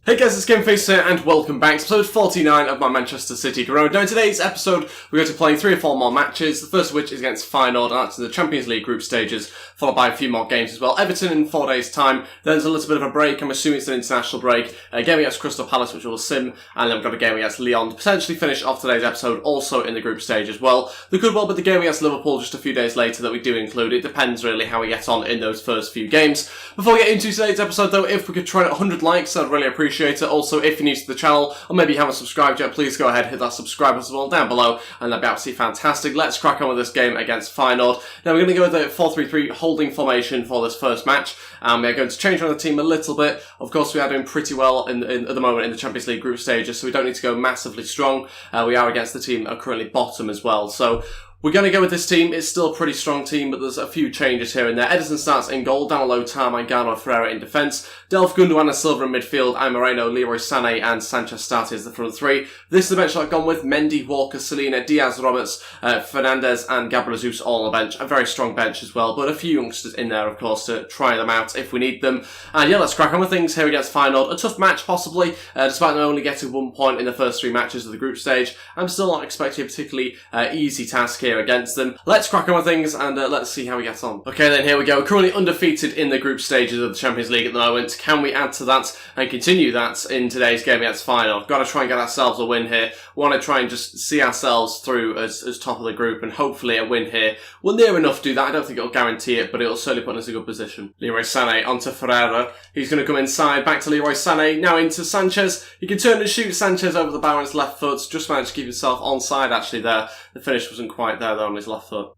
Hey guys, it's GameFace here and welcome back to episode 49 of my Manchester City Road. Now in today's episode, we're going to be playing 3 or 4 more matches, the first of which is against Feyenoord, and that's in the Champions League group stages, followed by a few more games as well. Everton in 4 days' time, then there's a little bit of a break, I'm assuming it's an international break, a game against Crystal Palace which will sim, and then we've got a game against Lyon to potentially finish off today's episode also in the group stage as well. There could well be the game against Liverpool just a few days later that we do include. It depends really how we get on in those first few games. Before we get into today's episode though, if we could try 100 likes, I'd really appreciate it. Also, if you're new to the channel, or maybe you haven't subscribed yet, please go ahead, hit that subscribe button as well down below, and that'd be absolutely fantastic. Let's crack on with this game against Feyenoord. Now we're going to go with the 4-3-3 holding formation for this first match. We're going to change around the team a little bit. Of course, we are doing pretty well at the moment in the Champions League group stages, so we don't need to go massively strong. We are against the team that are currently bottom as well, so we're going to go with this team. It's still a pretty strong team, but there's a few changes here and there. Ederson starts in goal, down low, Mangano and Ferreira in defence. Delph, Gundogan and Silva in midfield, and Moreno, Leroy Sané and Sanchez started as the front three. This is the bench that I've gone with. Mendy, Walker, Salina, Diaz, Roberts, Fernandez and Gabriel Jesus all on the bench. A very strong bench as well, but a few youngsters in there, of course, to try them out if we need them. And yeah, let's crack on with things here against Feyenoord. A tough match, possibly, despite them only getting 1 point in the first 3 matches of the group stage. I'm still not expecting a particularly easy task here against them. Let's crack on with things and let's see how we get on. Okay then, here we go. We're currently undefeated in the group stages of the Champions League at the moment. Can we add to that and continue that in today's game against Feyenoord? Got to try and get ourselves a win here. Want to try and just see ourselves through as top of the group, and hopefully a win here will near enough do that. I don't think it'll guarantee it, but it'll certainly put us in a good position. Leroy Sané onto Ferreira. He's going to come inside, back to Leroy Sané, now into Sanchez. He can turn and shoot Sanchez over the bar on his left foot. Just managed to keep himself onside actually there. The finish wasn't quite there though on his left foot.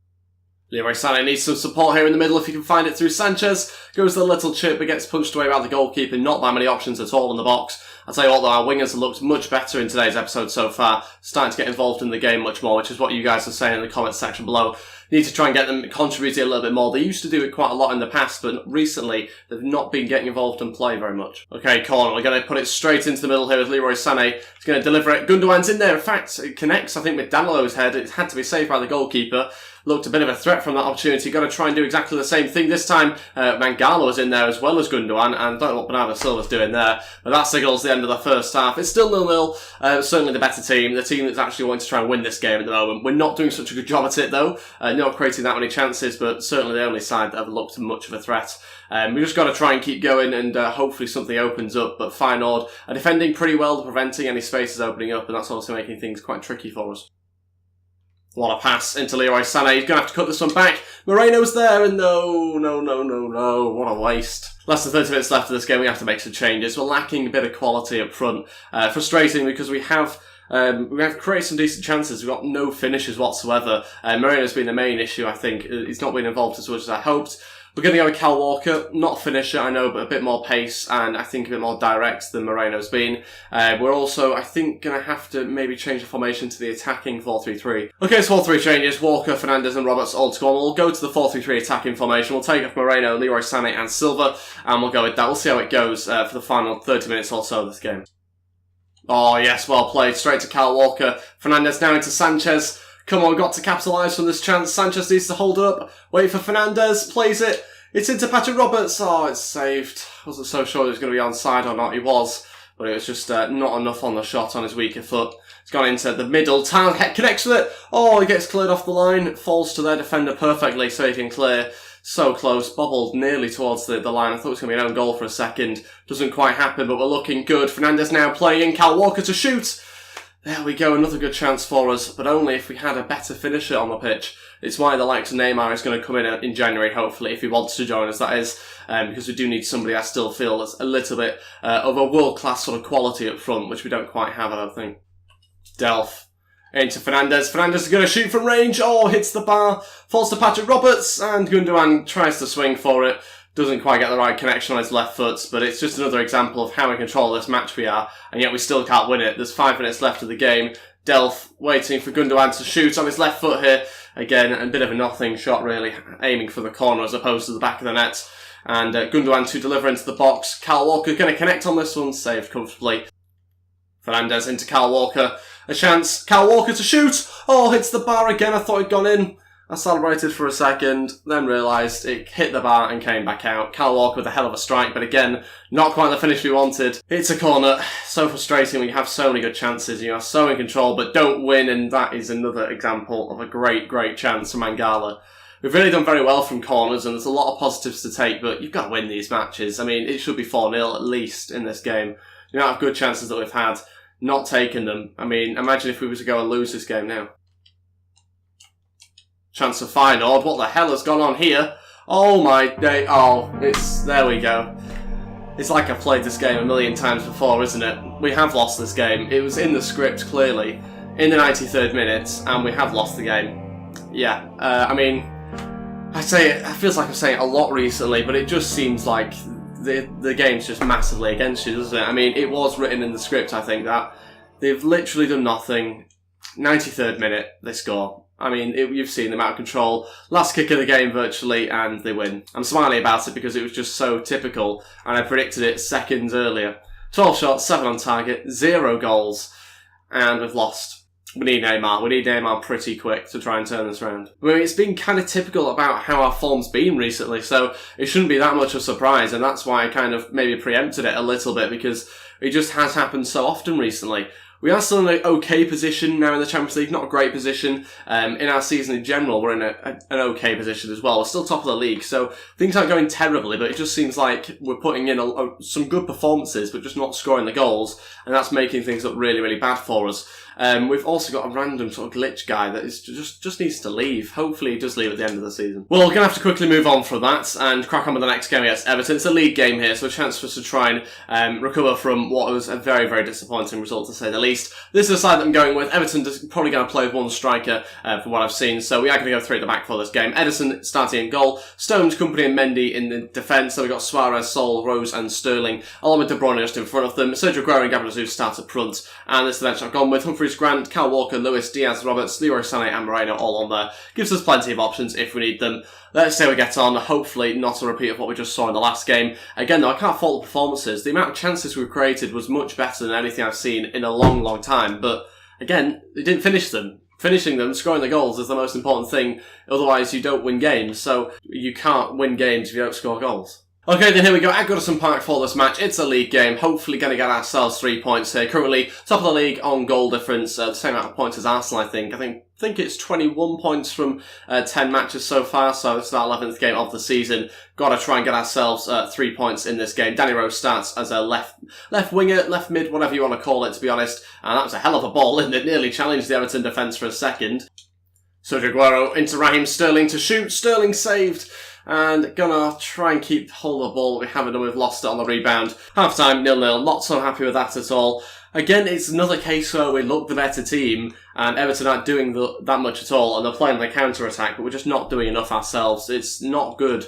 Leroy Sané needs some support here in the middle if he can find it through Sanchez. Goes the little chip, but gets punched away by the goalkeeper. Not by many options at all in the box. I'll tell you what though, our wingers have looked much better in today's episode so far. Starting to get involved in the game much more, which is what you guys are saying in the comments section below. Need to try and get them contributing a little bit more. They used to do it quite a lot in the past, but recently they've not been getting involved and play very much. Okay, corner. We're going to put it straight into the middle here with Leroy Sané. He's going to deliver it. Gundogan's in there. In fact, it connects, I think, with Danilo's head. It had to be saved by the goalkeeper. Looked a bit of a threat from that opportunity. Got to try and do exactly the same thing. This time, Mangala was in there as well as Gundogan, and I don't know what Bernardo Silva's doing there. But that signals the end of the first half. It's still 0-0. Certainly the better team. The team that's actually wanting to try and win this game at the moment. We're not doing such a good job at it, though. Not creating that many chances, but certainly the only side that have looked much of a threat. We just got to try and keep going, and hopefully something opens up. But Feyenoord are defending pretty well, preventing any spaces opening up, and that's also making things quite tricky for us. What a pass into Leroy Sané. He's going to have to cut this one back. Moreno's there, and no. What a waste. Less than 30 minutes left of this game. We have to make some changes. We're lacking a bit of quality up front. Frustrating because we have created some decent chances. We've got no finishes whatsoever. Moreno's been the main issue, I think. He's not been involved as much as I hoped. We're going to go with Cal Walker. Not a finisher, I know, but a bit more pace and I think a bit more direct than Moreno's been. We're also, I think, going to have to maybe change the formation to the attacking 4-3-3. Okay, so 4-3 changes. Walker, Fernandez and Roberts all to go on. We'll go to the 4-3-3 attacking formation. We'll take off Moreno, Leroy Sané and Silva, and we'll go with that. We'll see how it goes for the final 30 minutes or so of this game. Oh, yes, well played. Straight to Cal Walker. Fernandez now into Sanchez. Come on, got to capitalise from this chance. Sanchez needs to hold up. Wait for Fernandez. Plays it. It's into Patrick Roberts. Oh, it's saved. Wasn't so sure he was going to be onside or not. He was. But it was just not enough on the shot on his weaker foot. It's gone into the middle. Town connects with it. Oh, he gets cleared off the line. Falls to their defender perfectly so he can clear. So close. Bobbled nearly towards the line. I thought it was going to be an own goal for a second. Doesn't quite happen, but we're looking good. Fernandez now playing. Cal Walker to shoot. There we go, another good chance for us, but only if we had a better finisher on the pitch. It's why the likes of Neymar is going to come in January, hopefully, if he wants to join us, that is, because we do need somebody I still feel is a little bit of a world-class sort of quality up front, which we don't quite have, I don't think. Delph into Fernandez. Fernandez is going to shoot from range. Oh, hits the bar, falls to Patrick Roberts, and Gundogan tries to swing for it. Doesn't quite get the right connection on his left foot, but it's just another example of how in control of this match we are, and yet we still can't win it. There's 5 minutes left of the game. Delph waiting for Gundogan to shoot on his left foot here. Again, a bit of a nothing shot really, aiming for the corner as opposed to the back of the net. And Gundogan to deliver into the box. Cal Walker going to connect on this one, saved comfortably. Fernandez into Cal Walker. A chance. Cal Walker to shoot. Oh, hits the bar again. I thought he'd gone in. I celebrated for a second, then realised it hit the bar and came back out. Kyle Walker with a hell of a strike, but again, not quite the finish we wanted. It's a corner. So frustrating when you have so many good chances, you are so in control, but don't win, and that is another example of a great, great chance from Mangala. We've really done very well from corners, and there's a lot of positives to take, but you've got to win these matches. I mean, it should be 4-0 at least in this game. The amount of good chances that we've had, not taking them. I mean, imagine if we were to go and lose this game now. Chance of Feyenoord. What the hell has gone on here? Oh my day. Oh, there we go. It's like I've played this game a million times before, isn't it? We have lost this game. It was in the script, clearly, in the 93rd minute, and we have lost the game. Yeah, I mean, I say it feels like I'm saying it a lot recently, but it just seems like the game's just massively against you, doesn't it? I mean, it was written in the script, I think, that they've literally done nothing. 93rd minute, they score. I mean, you've seen them out of control. Last kick of the game, virtually, and they win. I'm smiling about it because it was just so typical, and I predicted it seconds earlier. 12 shots, 7 on target, 0 goals, and we've lost. We need Neymar. We need Neymar pretty quick to try and turn this around. I mean, it's been kind of typical about how our form's been recently, so it shouldn't be that much of a surprise, and that's why I kind of maybe preempted it a little bit, because it just has happened so often recently. We are still in an okay position now in the Champions League, not a great position. In our season in general, we're in an okay position as well. We're still top of the league, so things aren't going terribly, but it just seems like we're putting in some good performances, but just not scoring the goals, and that's making things look really, really bad for us. We've also got a random sort of glitch guy that is just needs to leave. Hopefully he does leave at the end of the season. Well, we're going to have to quickly move on from that and crack on with the next game against Everton. It's a league game here, so a chance for us to try and recover from what was a very, very disappointing result, to say the least. This is the side that I'm going with. Everton is probably going to play with one striker from what I've seen, so we are going to go 3 at the back for this game. Edison starting in goal, Stones, Company and Mendy in the defence. So we've got Suarez, Sol, Rose and Sterling, along with De Bruyne just in front of them. Sergio Aguero and Gabriel Jesus start up front. And this is the bench I've gone with Humphries, Grant, Kyle Walker, Lewis, Diaz, Roberts, Leroy Sané and Moreno all on there. Gives us plenty of options if we need them. Let's see how we get on. Hopefully not a repeat of what we just saw in the last game. Again though, I can't fault the performances. The amount of chances we've created was much better than anything I've seen in a long, long time. But again, they didn't finish them. Finishing them, scoring the goals is the most important thing. Otherwise you don't win games. So you can't win games if you don't score goals. Okay, then here we go at Goodison Park for this match. It's a league game. Hopefully going to get ourselves 3 points here. Currently top of the league on goal difference. The same amount of points as Arsenal, I think. I think it's 21 points from 10 matches so far. So it's our 11th game of the season. Got to try and get ourselves 3 points in this game. Danny Rose starts as a left winger, left mid, whatever you want to call it, to be honest. And that was a hell of a ball, isn't it? Nearly challenged the Everton defence for a second. Sergio Aguero into Raheem Sterling to shoot. Sterling saved. And gonna try and keep hold of the ball. We haven't done, we've lost it on the rebound. Half time, 0-0. Not so happy with that at all. Again, it's another case where we look the better team, and Everton aren't doing that much at all, and they're playing the counter-attack, but we're just not doing enough ourselves. It's not good.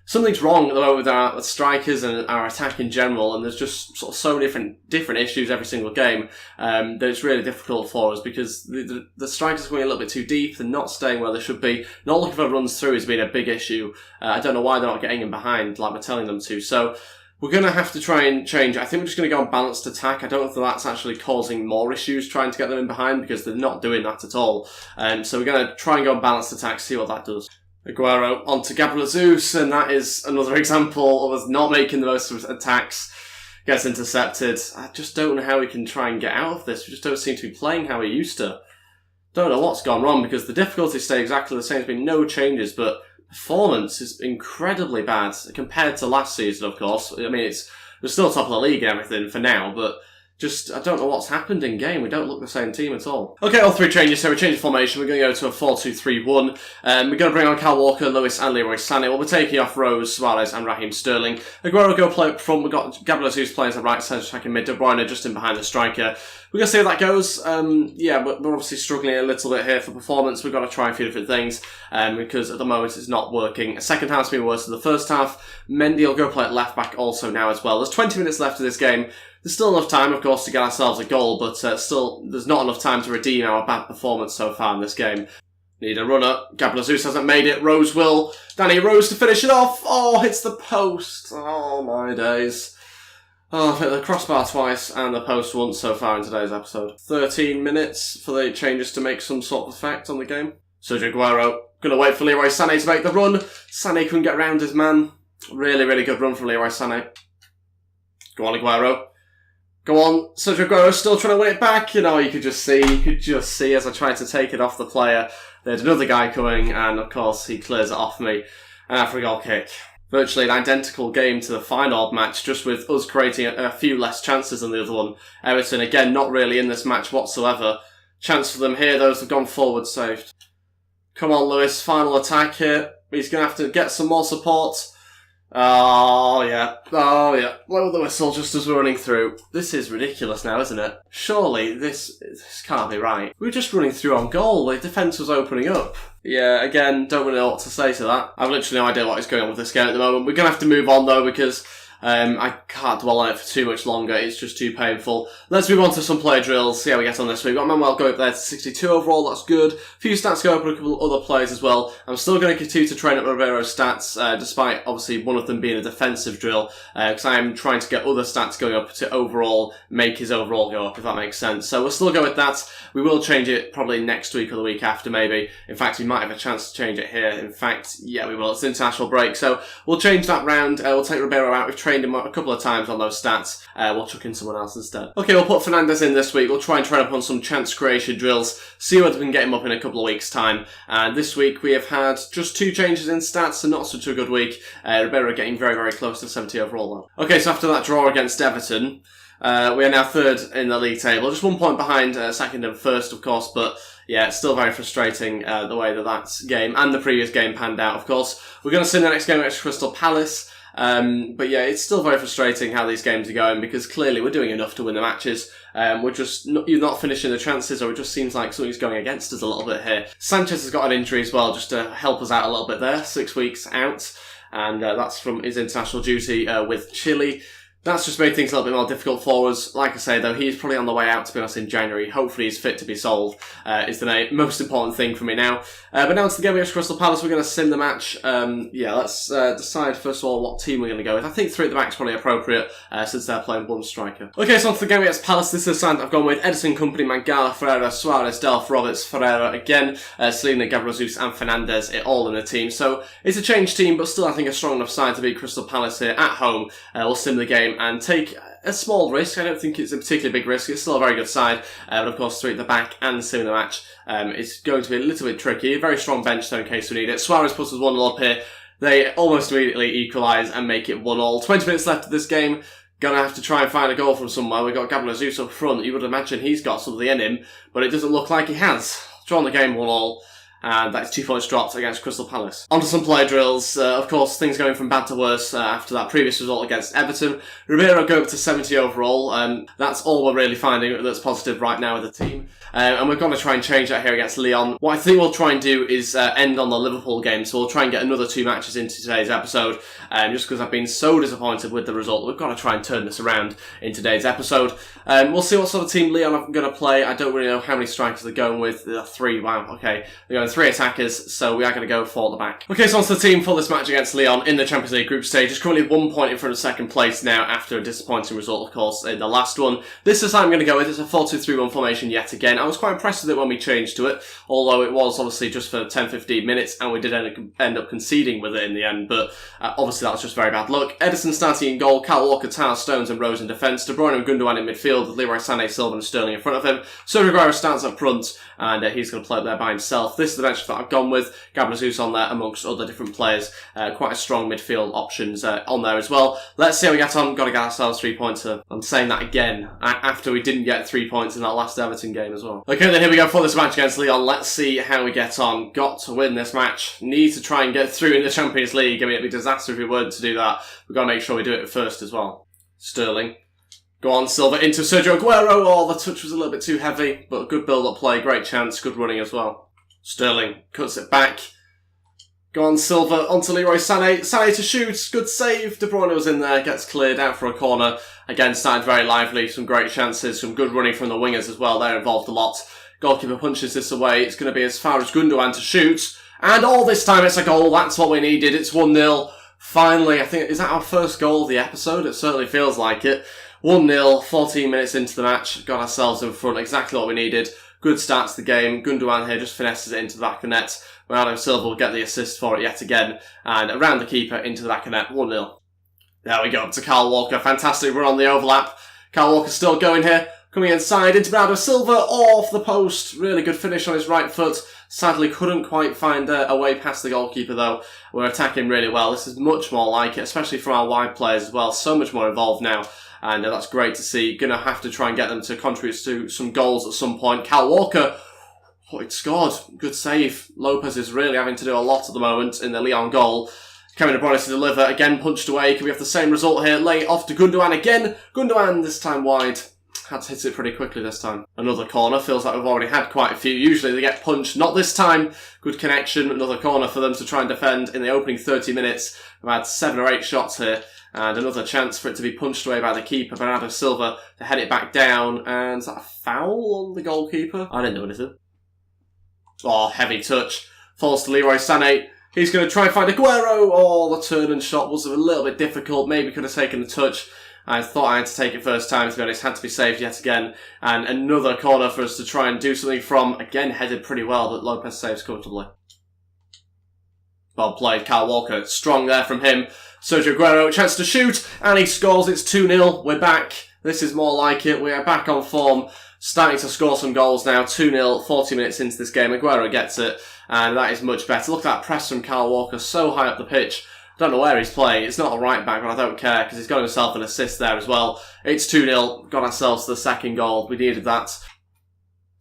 Something's wrong at the moment with our strikers and our attack in general, and there's just sort of so many different issues every single game that it's really difficult for us because the strikers are going a little bit too deep. They're not staying where they should be. Not looking for runs through has been a big issue. I don't know why they're not getting in behind like we're telling them to. So we're going to have to try and change. I think we're just going to go on balanced attack. I don't know if that's actually causing more issues trying to get them in behind because they're not doing that at all. So we're going to try and go on balanced attack, see what that does. Aguero onto Gabriel Jesus, and that is another example of us not making the most of attacks. Gets intercepted. I just don't know how we can try and get out of this. We just don't seem to be playing how we used to. Don't know what's gone wrong because the difficulties stay exactly the same. There's been no changes, but performance is incredibly bad compared to last season, of course. I mean, we're still top of the league and everything for now, but just, I don't know what's happened in game. We don't look the same team at all. Okay, all 3 changes. So we're changing formation. We're going to go to a 4-2-3-1. We're going to bring on Kyle Walker, Lewis and Leroy Sané. We'll be taking off Rose, Suarez and Raheem Sterling. Aguero will go play up front. We've got Gabriel Jesus playing as a right centre attacking mid. De Bruyne just in behind the striker. We're going to see how that goes. Yeah, we're obviously struggling a little bit here for performance. We've got to try a few different things because at the moment it's not working. Second half's been worse than the first half. Mendy will go play at left back also now as well. There's 20 minutes left of this game. There's still enough time, of course, to get ourselves a goal, but still, there's not enough time to redeem our bad performance so far in this game. Need a runner. Gabriel Jesus hasn't made it. Rose will. Danny Rose to finish it off. Oh, hits the post. Oh, my days. Oh, I've hit the crossbar twice and the post once so far in today's episode. 13 minutes for the changes to make some sort of effect on the game. Sergio Aguero Gonna wait for Leroy Sané to make the run. Sané couldn't get around his man. Really, really good run from Leroy Sané. Go on, Aguero. Go on, Sergio Aguero still trying to win it back. You know, you could just see as I tried to take it off the player, there's another guy coming, and of course he clears it off me. And after a goal kick. Virtually an identical game to the final match, just with us creating a few less chances than the other one. Everton, again, not really in this match whatsoever. Chance for them here, those have gone forward saved. Come on, Lewis, final attack here. He's going to have to get some more support. Oh, yeah. Blow the whistle just as we're running through. This is ridiculous now, isn't it? Surely, this can't be right. We were just running through on goal. The defence was opening up. Yeah, again, don't really know what to say to that. I've literally no idea what is going on with this game at the moment. We're going to have to move on, though, because I can't dwell on it for too much longer. It's just too painful. Let's move on to some player drills, see how we get on this week. We've got Manuel go up there to 62 overall, that's good. A few stats go up on a couple of other players as well. I'm still going to continue to train up Ribero's stats, despite obviously one of them being a defensive drill, because I am trying to get other stats going up to overall make his overall go up, if that makes sense. So we'll still go with that. We will change it probably next week or the week after, maybe. In fact, we might have a chance to change it here. In fact, yeah, we will. It's international break, so we'll change that round. We'll take Ribeiro out. We've trained him a couple of times on those stats. We'll chuck in someone else instead. Okay, we'll put Fernandez in this week. We'll try and train up on some chance creation drills, see whether we can get him up in a couple of weeks' time. And this week we have had just 2 changes in stats, so not such a good week. Ribeiro getting very, very close to 70 overall though. Okay, so after that draw against Everton, we are now 3rd in the league table. Just 1 point behind 2nd and 1st, of course, but yeah, it's still very frustrating the way that game and the previous game panned out, of course. We're going to see the next game against Crystal Palace. But yeah, it's still very frustrating how these games are going because clearly we're doing enough to win the matches. We're just you're not finishing the chances, or it just seems like something's going against us a little bit here. Sanchez has got an injury as well, just to help us out a little bit there. 6 weeks out, and that's from his international duty with Chile. That's just made things a little bit more difficult for us. Like I say, though, he's probably on the way out, to be honest, in January. Hopefully he's fit to be sold, is the most important thing for me now. But now to the game against Crystal Palace, we're going to sim the match. Let's decide, first of all, what team we're going to go with. I think 3 at the back is probably appropriate, since they're playing 1 striker. Okay, so on to the game against Palace. This is the side I've gone with Edison Company, Mangala, Ferreira, Suarez, Delph, Roberts, Ferreira again, Selena, Gabriel and Fernandez, all in the team. So it's a changed team, but still I think a strong enough side to beat Crystal Palace here at home. We'll sim the game and take a small risk. I don't think it's a particularly big risk. It's still a very good side. But of course, 3 at the back and sim the match. It's going to be a little bit tricky. A very strong bench though in case we need it. Suarez puts us 1-0 up here. They almost immediately equalise and make it 1-1. 20 minutes left of this game. Gonna have to try and find a goal from somewhere. We've got Gabriel Jesus up front. You would imagine he's got something in him, but it doesn't look like he has. Drawn the game 1-1. And that's 2 points dropped against Crystal Palace. On to some player drills. Of course, things going from bad to worse after that previous result against Everton. Ribeiro go up to 70 overall. That's all we're really finding that's positive right now with the team. And we're going to try and change that here against Lyon. What I think we'll try and do is end on the Liverpool game. So we'll try and get another 2 matches into today's episode. Just because I've been so disappointed with the result. We've got to try and turn this around in today's episode. We'll see what sort of team Lyon are going to play. I don't really know how many strikers they're going with. 3, wow, okay. They're going 3 attackers, so we are going to go for the back. Okay, so on to the team for this match against Lyon in the Champions League group stage. It's currently 1 point in front of 2nd place now after a disappointing result, of course, in the last one. This is how I'm going to go with. It's a 4-2-3-1 formation yet again. I was quite impressed with it when we changed to it, although it was obviously just for 10-15 minutes, and we did end up conceding with it in the end, but obviously that was just very bad luck. Edison starting in goal, Kyle Walker, Tyler Stones and Rose in defence, De Bruyne and Gundogan in midfield, with Leroy Sané, Silva and Sterling in front of him. Sergio Aguero starts up front, and he's going to play up there by himself. This is the bench that I've gone with. Gabriel Jesus on there amongst other different players. Quite a strong midfield options on there as well. Let's see how we get on. Got to get ourselves 3 points here. I'm saying that again after we didn't get 3 points in that last Everton game as well. Okay, then here we go for this match against Lyon. Let's see how we get on. Got to win this match. Need to try and get through in the Champions League. I mean, it'd be a disaster if we weren't to do that. We've got to make sure we do it first as well. Sterling. Go on, Silva into Sergio Aguero. Oh, the touch was a little bit too heavy, but good build-up play. Great chance. Good running as well. Sterling cuts it back. Go on, Silva onto Leroy Sané. Sané to shoot. Good save. De Bruyne was in there. Gets cleared out for a corner. Again, started very lively. Some great chances. Some good running from the wingers as well. They're involved a lot. Goalkeeper punches this away. It's going to be as far as Gundogan to shoot. And all this time it's a goal. That's what we needed. It's 1-0. Finally, I think, is that our first goal of the episode? It certainly feels like it. 1-0, 14 minutes into the match. Got ourselves in front. Exactly what we needed. Good start to the game. Gundogan here just finesses it into the back of the net. Bernardo Silva will get the assist for it yet again. And around the keeper into the back of the net, 1-0. There we go, up to Kyle Walker. Fantastic run on the overlap. Kyle Walker still going here. Coming inside into Bernardo Silva, off the post. Really good finish on his right foot. Sadly couldn't quite find a way past the goalkeeper though. We're attacking really well. This is much more like it, especially from our wide players as well. So much more involved now. And that's great to see. Going to have to try and get them to contribute to some goals at some point. Kyle Walker, it scored. Good save. Lopez is really having to do a lot at the moment in the Lyon goal. Kevin De Bruyne to deliver. Again punched away. Can we have the same result here? Lay off to Gundogan again. Gundogan this time wide. Had to hit it pretty quickly this time. Another corner. Feels like we've already had quite a few. Usually they get punched. Not this time. Good connection. Another corner for them to try and defend in the opening 30 minutes. We've had 7 or 8 shots here. And another chance for it to be punched away by the keeper, Bernardo Silva, to head it back down. And is that a foul on the goalkeeper? I didn't know anything. Oh, heavy touch. Falls to Leroy Sané. He's going to try and find Aguero. Oh, the turn and shot was a little bit difficult. Maybe could have taken the touch. I thought I had to take it first time, to be honest. Had to be saved yet again. And another corner for us to try and do something from. Again, headed pretty well, but Lopez saves comfortably. Well played, Kyle Walker. Strong there from him. Sergio Aguero, chance to shoot, and he scores. It's 2-0. We're back. This is more like it. We are back on form. Starting to score some goals now. 2-0, 40 minutes into this game. Aguero gets it, and that is much better. Look at that press from Kyle Walker, so high up the pitch. Don't know where he's playing. It's not a right back, but I don't care, because he's got himself an assist there as well. It's 2-0. Got ourselves to the second goal. We needed that.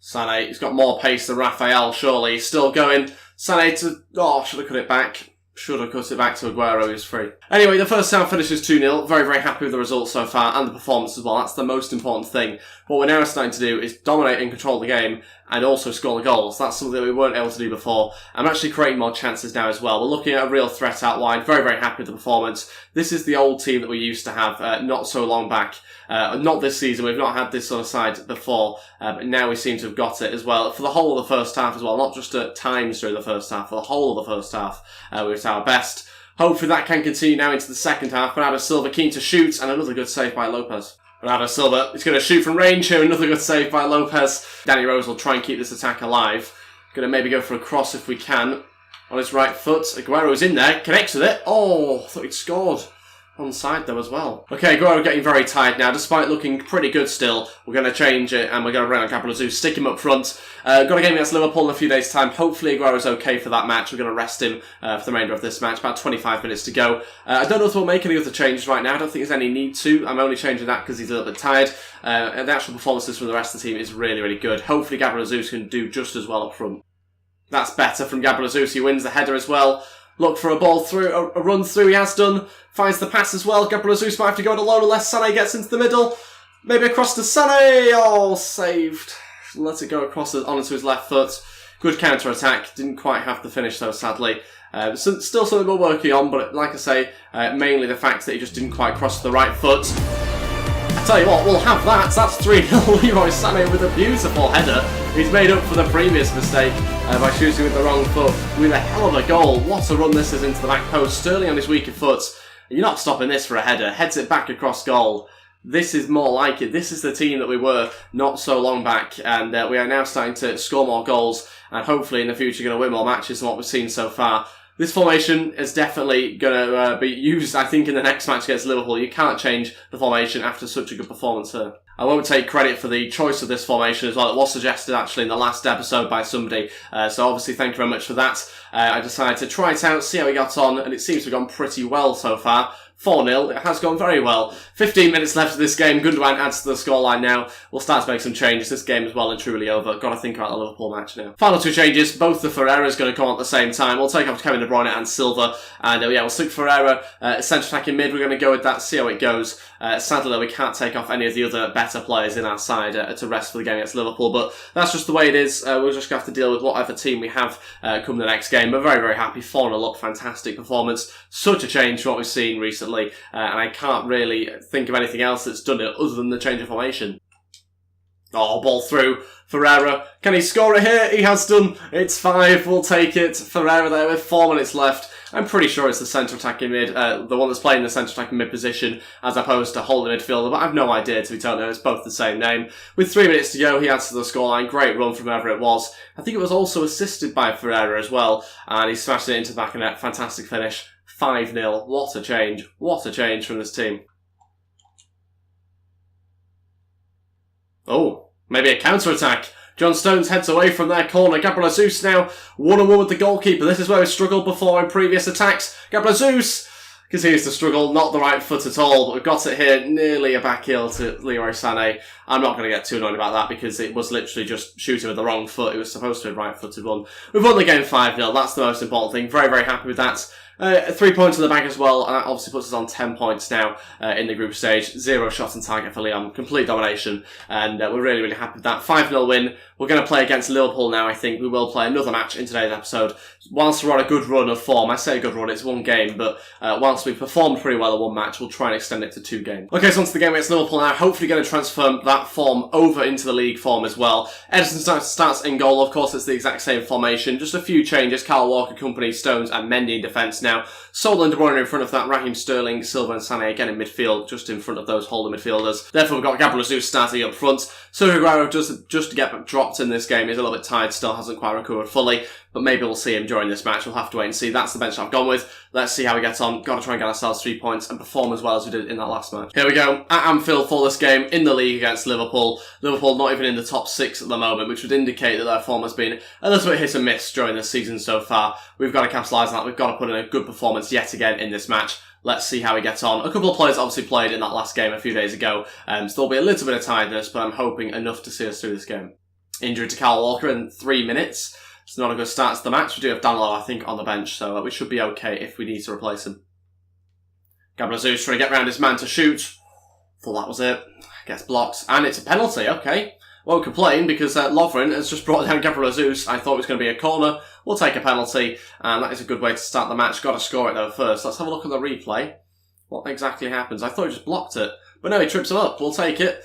Sané, he's got more pace than Raphael, surely. He's still going. Sané to... Oh, should have cut it back. Should have cut it back to Aguero, who's free. Anyway, the first half finishes 2-0. Very, very happy with the result so far, and the performance as well. That's the most important thing. What we're now starting to do is dominate and control the game, and also score the goals. That's something that we weren't able to do before. I'm actually creating more chances now as well. We're looking at a real threat out wide. Very, very happy with the performance. This is the old team that we used to have not so long back. Not this season. We've not had this sort of side before, but now we seem to have got it as well. For the whole of the first half as well, not just at times during the first half, for the whole of the first half, we were at our best. Hopefully that can continue now into the second half. Bernardo Silva keen to shoot, and another good save by Lopez. Bernardo Silva is going to shoot from range here. Another good save by Lopez. Danny Rose will try and keep this attack alive. Going to maybe go for a cross if we can. On his right foot. Aguero's in there. Connects with it. Oh, I thought he'd scored. Onside though as well. Okay, Aguero getting very tired now, despite looking pretty good still. We're going to change it, and we're going to bring on Gabriel Jesus, stick him up front. Got a game against Liverpool in a few days' time. Hopefully Aguero's okay for that match. We're going to rest him for the remainder of this match. About 25 minutes to go. I don't know if we'll make any other changes right now. I don't think there's any need to. I'm only changing that because he's a little bit tired. And the actual performances from the rest of the team is really, really good. Hopefully Gabriel Jesus can do just as well up front. That's better from Gabriel Jesus. He wins the header as well. Look for a ball through, a run through, he has done. Finds the pass as well. Gabriel Jesus might have to go it alone unless Sané gets into the middle. Maybe across to Sané. Oh, saved. Let it go across onto his left foot. Good counter-attack. Didn't quite have the finish though, sadly. Still something we're working on, but like I say, mainly the fact that he just didn't quite cross the right foot. I tell you what, we'll have that. That's 3-0. Leroy Sané with a beautiful header. He's made up for the previous mistake by shooting with the wrong foot. With a hell of a goal. What a run this is into the back post. Sterling on his weaker foot. You're not stopping this for a header. Heads it back across goal. This is more like it. This is the team that we were not so long back, and we are now starting to score more goals, and hopefully in the future going to win more matches than what we've seen so far. This formation is definitely going to be used, I think, in the next match against Liverpool. You can't change the formation after such a good performance here. I won't take credit for the choice of this formation as well. It was suggested actually in the last episode by somebody. So obviously thank you very much for that. I decided to try it out, see how we got on, and it seems to have gone pretty well so far. 4-0, it has gone very well. 15 minutes left of this game. Gundogan adds to the scoreline now. We'll start to make some changes. This game is well and truly over. Got to think about the Liverpool match now. Final two changes. Both the Ferreira's going to come on at the same time. We'll take off Kevin De Bruyne and Silva. And yeah, we'll stick Ferreira centre attacking mid. We're going to go with that, see how it goes. Sadly, though, we can't take off any of the other better players in our side to rest for the game against Liverpool. But that's just the way it is. We're just going to have to deal with whatever team we have come the next game. We're very, very happy. 4-0 up. Fantastic performance. Such a change to what we've seen recently. And I can't really think of anything else that's done it other than the change of formation. Oh, ball through. Ferreira. Can he score it here? He has done. It's 5. We'll take it. Ferreira there with 4 minutes left. I'm pretty sure it's the centre attacking mid, the one that's playing the centre attacking mid position, as opposed to holding midfielder, but I've no idea, to be totally honest. It's both the same name. With 3 minutes to go, he adds to the scoreline. Great run from whoever it was. I think it was also assisted by Ferreira as well, and he smashed it into the back of net. Fantastic finish. 5-0. What a change. What a change from this team. Oh, maybe a counter-attack. John Stones heads away from their corner. Gabriel Jesus now one-on-one with the goalkeeper. This is where he struggled before in previous attacks. Gabriel Jesus continues to struggle. Not the right foot at all, but we've got it here. Nearly a back heel to Leroy Sané. I'm not going to get too annoyed about that because it was literally just shooting with the wrong foot. It was supposed to be a right-footed one. We've won the game 5-0. That's the most important thing. Very, very happy with that. 3 points in the bag as well, and that obviously puts us on 10 points now in the group stage. 0 shots on target for Lyon. Complete domination, and we're really, really happy with that. 5-0 win. We're going to play against Liverpool now, I think. We will play another match in today's episode. Whilst we're on a good run of form, I say a good run, it's one game, but whilst we've performed pretty well in one match, we'll try and extend it to 2 games. Okay, so on to the game against Liverpool now. Hopefully going to transfer that form over into the league form as well. Ederson starts in goal. Of course, it's the exact same formation. Just a few changes. Kyle Walker, Company, Stones and Mendy in defence now. Sol and De Bruyne in front of that. Raheem Sterling, Silva and Sané again in midfield, just in front of those holding midfielders. Therefore, we've got Gabriel Jesus starting up front. Sergio Aguero just to get dropped in this game. He's a little bit tired still, hasn't quite recovered fully, but maybe we'll see him during this match. We'll have to wait and see. That's the bench I've gone with. Let's see how we get on. Got to try and get ourselves 3 points and perform as well as we did in that last match. Here we go, at Anfield for this game in the league against Liverpool. Liverpool not even in the top 6 at the moment, which would indicate that their form has been a little bit hit and miss during this season so far. We've got to capitalise on that. We've got to put in a good performance yet again in this match. Let's see how we get on. A couple of players obviously played in that last game a few days ago, so there'll be a little bit of tiredness, but I'm hoping enough to see us through this game. Injury to Kyle Walker in 3 minutes. It's not a good start to the match. We do have Danilo, I think, on the bench, so we should be okay if we need to replace him. Gabriel Jesus trying to get round his man to shoot. Thought that was it. Gets blocked, and it's a penalty. Okay. Won't complain because Lovren has just brought down Gabriel Jesus. I thought it was going to be a corner. We'll take a penalty, and that is a good way to start the match. Got to score it though first. Let's have a look at the replay. What exactly happens? I thought he just blocked it, but no, he trips him up. We'll take it.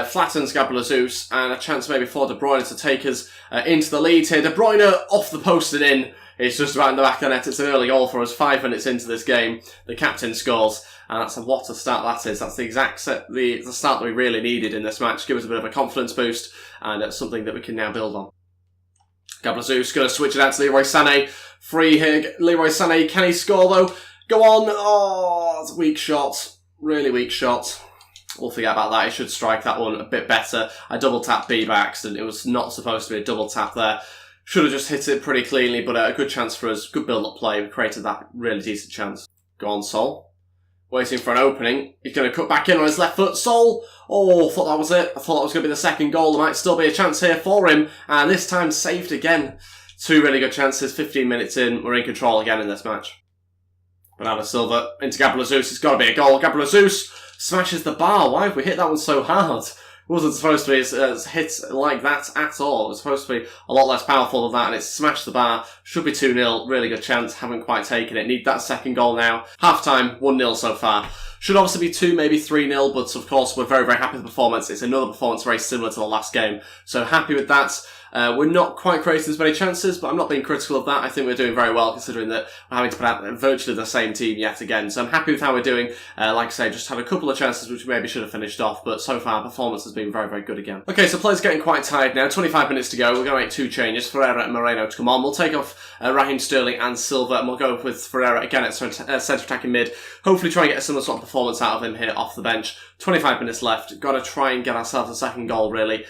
Flattens Gabriel Jesus, and a chance maybe for De Bruyne to take us into the lead here. De Bruyne off the post and in. It's just about in the back of the net. It's an early goal for us. 5 minutes into this game, the captain scores, and that's what a start that is. That's the exact the start that we really needed in this match. Give us a bit of a confidence boost, and it's something that we can now build on. Gabriel Jesus going to switch it out to Leroy Sané. Free here. Leroy Sané, can he score though? Go on. Oh, it's a weak shot. Really weak shot. We'll forget about that. He should strike that one a bit better. I double tapped B by accident. It was not supposed to be a double tap there. Should have just hit it pretty cleanly, but a good chance for us. Good build-up play. We created that really decent chance. Go on, Sol. Waiting for an opening. He's going to cut back in on his left foot. Sol! Oh, I thought that was it. I thought that was going to be the second goal. There might still be a chance here for him. And this time saved again. 2 really good chances. 15 minutes in. We're in control again in this match. Bernardo Silva into Gabriel Jesus. It's got to be a goal. Gabriel Jesus smashes the bar. Why have we hit that one so hard? It wasn't supposed to be as hit like that at all. It was supposed to be a lot less powerful than that, and it smashed the bar. Should be 2-0. Really good chance. Haven't quite taken it. Need that second goal now. Half-time, 1-0 so far. Should obviously be 2, maybe 3-0, but of course we're very, very happy with the performance. It's another performance very similar to the last game. So happy with that. We're not quite creating as many chances, but I'm not being critical of that. I think we're doing very well considering that we're having to put out virtually the same team yet again. So I'm happy with how we're doing. Like I say, just had a couple of chances which we maybe should have finished off, but so far performance has been very, very good again. Okay, so players getting quite tired now. 25 minutes to go. We're going to make 2 changes. Ferreira and Moreno to come on. We'll take off Raheem Sterling and Silva, and we'll go with Ferreira again at centre attacking mid. Hopefully try and get a similar sort of performance out of him here off the bench. 25 minutes left. Got to try and get ourselves a second goal, really.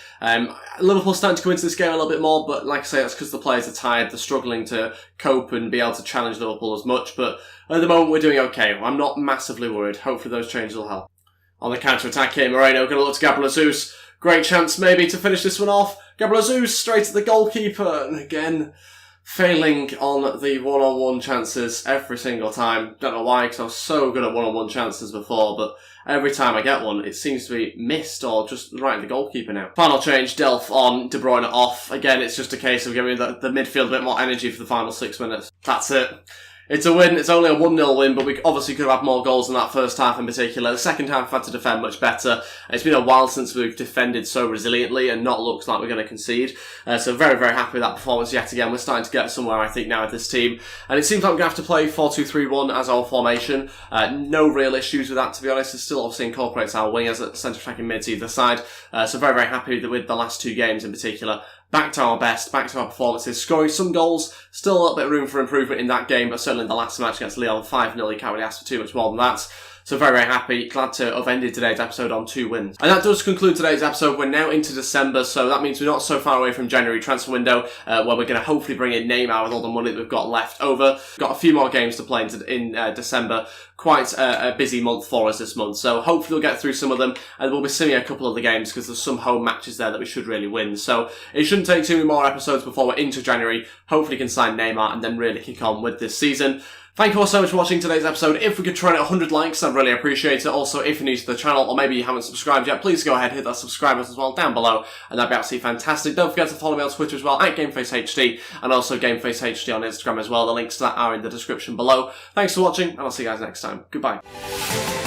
Liverpool starting to come into this game a little bit more, but like I say, that's because the players are tired. They're struggling to cope and be able to challenge Liverpool as much, but at the moment we're doing okay. I'm not massively worried. Hopefully those changes will help. On the counter-attack here, Moreno going to look to Gabriel Jesus. Great chance maybe to finish this one off. Gabriel Jesus straight at the goalkeeper, and again, failing on the one-on-one chances every single time. Don't know why, because I was so good at one-on-one chances before, but every time I get one, it seems to be missed or just right at the goalkeeper now. Final change, Delph on, De Bruyne off. Again, it's just a case of giving the midfield a bit more energy for the final 6 minutes. That's it. It's a win. It's only a 1-0 win, but we obviously could have had more goals in that first half in particular. The second half, we've had to defend much better. It's been a while since we've defended so resiliently and not looked like we're going to concede. So very, very happy with that performance yet again. We're starting to get somewhere, I think, now with this team. And it seems like we're going to have to play 4-2-3-1 as our formation. No real issues with that, to be honest. It still obviously incorporates our wingers at centre-attacking mids either side. So very, very happy with the last 2 games in particular. Back to our best, back to our performances, scoring some goals, still a little bit of room for improvement in that game, but certainly in the last match against Lyon 5-0, you can't really ask for too much more than that. So very, very happy. Glad to have ended today's episode on 2 wins. And that does conclude today's episode. We're now into December, so that means we're not so far away from January transfer window, where we're going to hopefully bring in Neymar with all the money that we've got left over. Got a few more games to play in December. Quite a busy month for us this month, so hopefully we'll get through some of them, and we'll be seeing a couple of the games because there's some home matches there that we should really win. So it shouldn't take too many more episodes before we're into January. Hopefully we can sign Neymar and then really kick on with this season. Thank you all so much for watching today's episode. If we could try and hit 100 likes, I'd really appreciate it. Also, if you're new to the channel, or maybe you haven't subscribed yet, please go ahead, hit that subscribe button as well down below, and that'd be absolutely fantastic. Don't forget to follow me on Twitter as well, at GameFaceHD, and also GameFaceHD on Instagram as well. The links to that are in the description below. Thanks for watching, and I'll see you guys next time. Goodbye.